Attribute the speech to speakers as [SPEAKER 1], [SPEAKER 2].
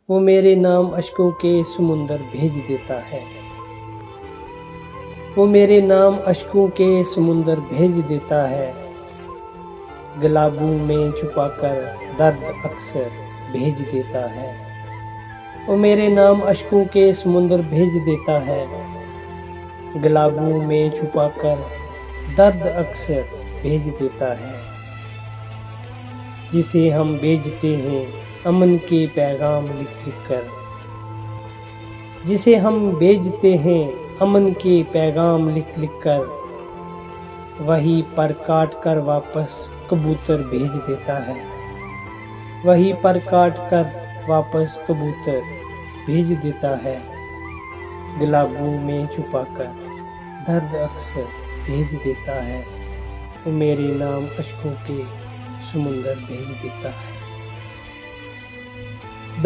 [SPEAKER 1] वो मेरे नाम अश्कों के समुंदर भेज देता है। वो मेरे नाम अश्कों के समुंदर भेज देता है। गुलाबों में छुपाकर दर्द अक्सर भेज देता है। वो मेरे नाम अश्कों के समुंदर भेज देता है। गुलाबों में छुपाकर दर्द अक्सर भेज देता है। जिसे हम भेजते हैं अमन के पैगाम लिख लिख कर, जिसे हम भेजते हैं अमन के पैगाम लिख लिख कर, वही पर काट कर वापस कबूतर भेज देता है। वही पर काट कर वापस कबूतर भेज देता है। गुलाबों में छुपाकर दर्द अक्सर भेज देता है। वो मेरे नाम अश्कों के समुंदर भेज देता है।